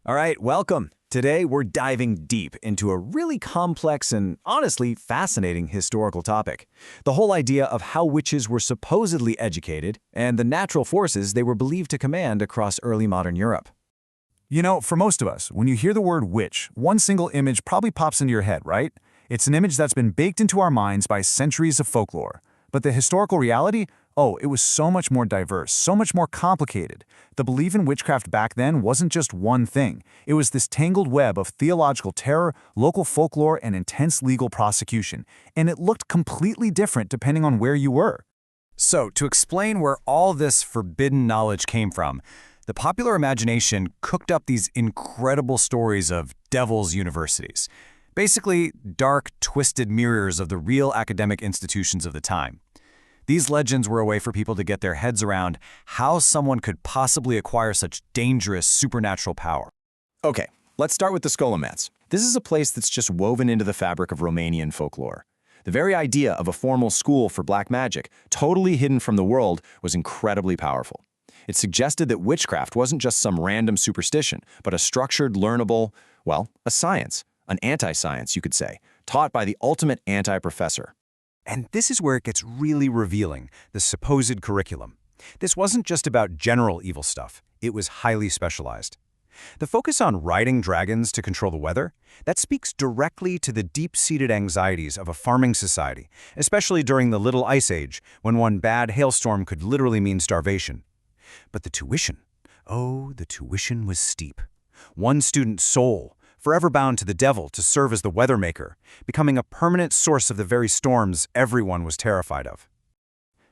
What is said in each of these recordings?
All right, welcome. Today we're diving deep into a really complex and honestly fascinating historical topic. The whole idea of how witches were supposedly educated and the natural forces they were believed to command across early modern Europe. You know, for most of us, when you hear the word witch, one single image probably pops into your head, right? It's an image that's been baked into our minds by centuries of folklore. But the historical reality? Oh, it was so much more diverse, so much more complicated. The belief in witchcraft back then wasn't just one thing. It was this tangled web of theological terror, local folklore, and intense legal prosecution. And it looked completely different depending on where you were. So, to explain where all this forbidden knowledge came from, the popular imagination cooked up these incredible stories of devil's universities. Basically, dark, twisted mirrors of the real academic institutions of the time. These legends were a way for people to get their heads around how someone could possibly acquire such dangerous supernatural power. Okay, let's start with the Scholomance. This is a place that's just woven into the fabric of Romanian folklore. The very idea of a formal school for black magic, totally hidden from the world, was incredibly powerful. It suggested that witchcraft wasn't just some random superstition, but a structured, learnable, well, a science. An anti-science, you could say, taught by the ultimate anti-professor. And this is where it gets really revealing, the supposed curriculum. This wasn't just about general evil stuff. It was highly specialized. The focus on riding dragons to control the weather, that speaks directly to the deep-seated anxieties of a farming society, especially during the Little Ice Age, when one bad hailstorm could literally mean starvation. But the tuition, oh, the tuition was steep. One student's soul, forever bound to the devil to serve as the weather maker, becoming a permanent source of the very storms everyone was terrified of.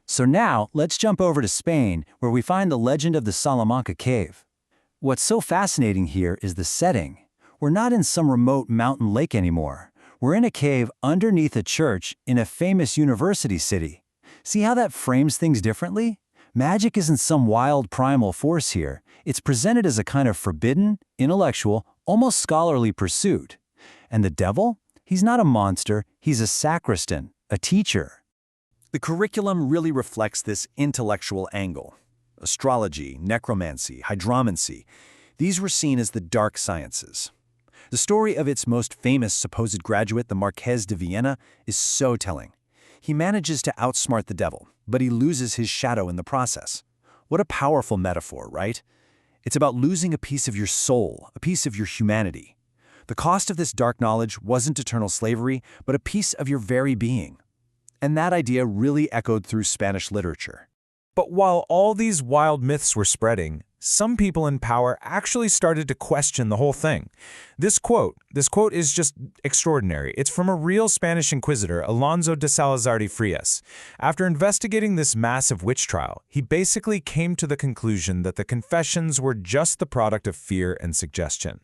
So now, let's jump over to Spain, where we find the legend of the Salamanca cave. What's so fascinating here is the setting. We're not in some remote mountain lake anymore. We're in a cave underneath a church in a famous university city. See how that frames things differently? Magic isn't some wild primal force here. It's presented as a kind of forbidden, intellectual, almost scholarly pursuit. And the devil? He's not a monster, he's a sacristan, a teacher. The curriculum really reflects this intellectual angle. Astrology, necromancy, hydromancy, these were seen as the dark sciences. The story of its most famous supposed graduate, the Marquess de Villena, is so telling. He manages to outsmart the devil, but he loses his shadow in the process. What a powerful metaphor, right? It's about losing a piece of your soul, a piece of your humanity. The cost of this dark knowledge wasn't eternal slavery, but a piece of your very being. And that idea really echoed through Spanish literature. But while all these wild myths were spreading, some people in power actually started to question the whole thing. This quote is just extraordinary. It's from a real Spanish inquisitor, Alonso de Salazar de Frias. After investigating this massive witch trial, he basically came to the conclusion that the confessions were just the product of fear and suggestion.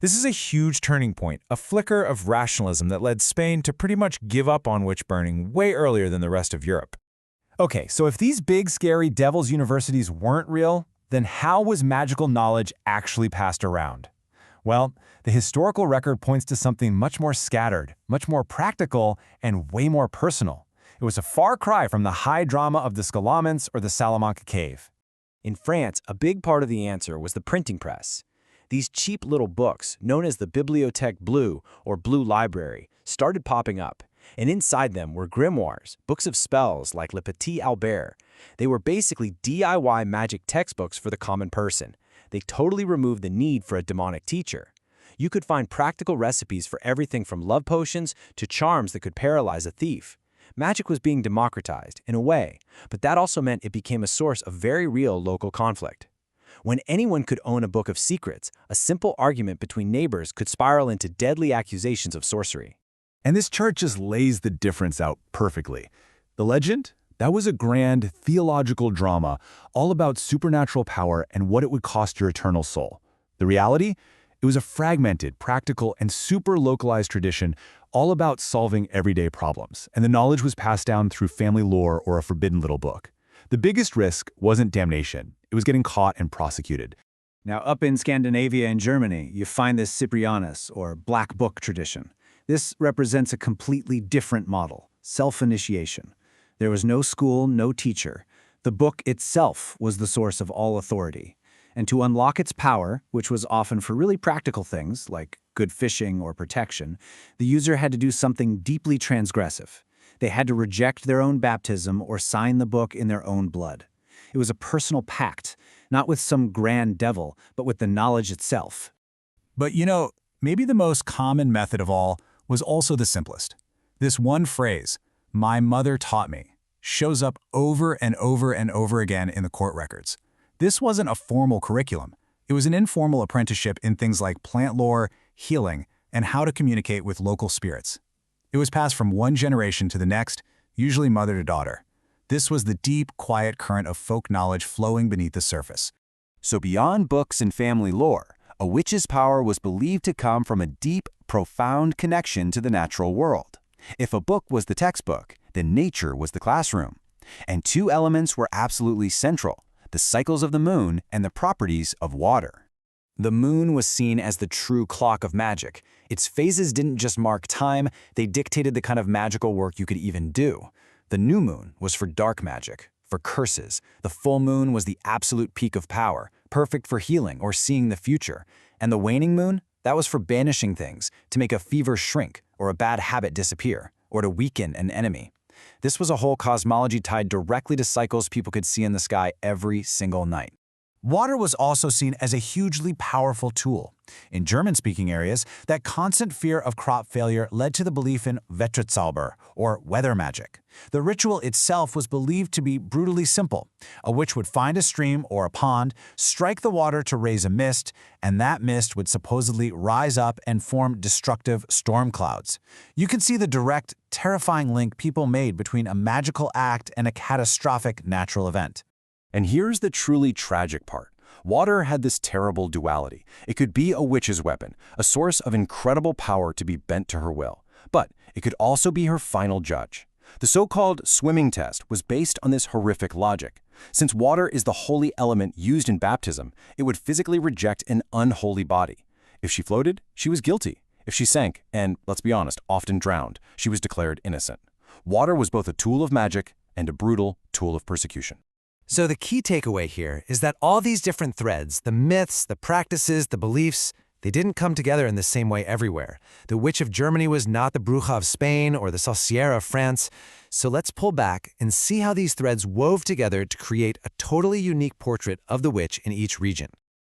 This is a huge turning point, a flicker of rationalism that led Spain to pretty much give up on witch burning way earlier than the rest of Europe. Okay, so if these big, scary devil's universities weren't real, then how was magical knowledge actually passed around? Well, the historical record points to something much more scattered, much more practical, and way more personal. It was a far cry from the high drama of the Scholomance or the Salamanca cave. In France, a big part of the answer was the printing press. These cheap little books, known as the Bibliothèque Bleue or Blue Library, started popping up. And inside them were grimoires, books of spells like Le Petit Albert. They were basically DIY magic textbooks for the common person. They totally removed the need for a demonic teacher. You could find practical recipes for everything from love potions to charms that could paralyze a thief. Magic was being democratized, in a way, but that also meant it became a source of very real local conflict. When anyone could own a book of secrets, a simple argument between neighbors could spiral into deadly accusations of sorcery. And this chart just lays the difference out perfectly. The legend? That was a grand theological drama all about supernatural power and what it would cost your eternal soul. The reality? It was a fragmented, practical, and super localized tradition all about solving everyday problems, and the knowledge was passed down through family lore or a forbidden little book. The biggest risk wasn't damnation. It was getting caught and prosecuted. Now, up in Scandinavia and Germany, you find this Cyprianus, or Black Book tradition. This represents a completely different model, self-initiation. There was no school, no teacher. The book itself was the source of all authority. And to unlock its power, which was often for really practical things like good fishing or protection, the user had to do something deeply transgressive. They had to reject their own baptism or sign the book in their own blood. It was a personal pact, not with some grand devil, but with the knowledge itself. But maybe the most common method of all was also the simplest. This one phrase, "my mother taught me," shows up over and over and over again in the court records. This wasn't a formal curriculum. It was an informal apprenticeship in things like plant lore, healing, and how to communicate with local spirits. It was passed from one generation to the next, usually mother to daughter. This was the deep, quiet current of folk knowledge flowing beneath the surface. So beyond books and family lore, a witch's power was believed to come from a deep, profound connection to the natural world. If a book was the textbook, then nature was the classroom. And two elements were absolutely central: the cycles of the moon and the properties of water. The moon was seen as the true clock of magic. Its phases didn't just mark time, they dictated the kind of magical work you could even do. The new moon was for dark magic, for curses. The full moon was the absolute peak of power, perfect for healing or seeing the future. And the waning moon? That was for banishing things, to make a fever shrink or a bad habit disappear, or to weaken an enemy. This was a whole cosmology tied directly to cycles people could see in the sky every single night. Water was also seen as a hugely powerful tool. In German-speaking areas, that constant fear of crop failure led to the belief in Wetterzauber, or weather magic. The ritual itself was believed to be brutally simple. A witch would find a stream or a pond, strike the water to raise a mist, and that mist would supposedly rise up and form destructive storm clouds. You can see the direct, terrifying link people made between a magical act and a catastrophic natural event. And here's the truly tragic part. Water had this terrible duality. It could be a witch's weapon, a source of incredible power to be bent to her will. But it could also be her final judge. The so-called swimming test was based on this horrific logic. Since water is the holy element used in baptism, it would physically reject an unholy body. If she floated, she was guilty. If she sank, and let's be honest, often drowned, she was declared innocent. Water was both a tool of magic and a brutal tool of persecution. So the key takeaway here is that all these different threads, the myths, the practices, the beliefs, they didn't come together in the same way everywhere. The Witch of Germany was not the Bruja of Spain or the Sorcière of France. So let's pull back and see how these threads wove together to create a totally unique portrait of the witch in each region.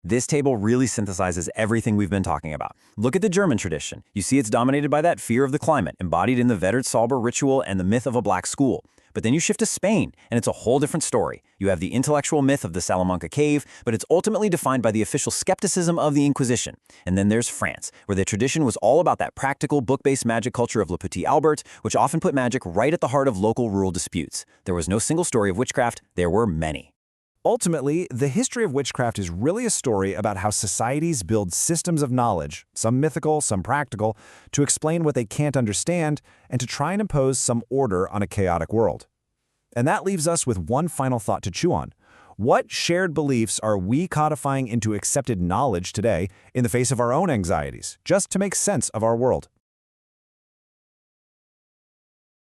This table really synthesizes everything we've been talking about. Look at the German tradition. You see it's dominated by that fear of the climate, embodied in the Wetterzauber ritual and the myth of a black school. But then you shift to Spain, and it's a whole different story. You have the intellectual myth of the Salamanca cave, but it's ultimately defined by the official skepticism of the Inquisition. And then there's France, where the tradition was all about that practical, book-based magic culture of Le Petit Albert, which often put magic right at the heart of local rural disputes. There was no single story of witchcraft, there were many. Ultimately, the history of witchcraft is really a story about how societies build systems of knowledge, some mythical, some practical, to explain what they can't understand and to try and impose some order on a chaotic world. And that leaves us with one final thought to chew on. What shared beliefs are we codifying into accepted knowledge today in the face of our own anxieties, just to make sense of our world?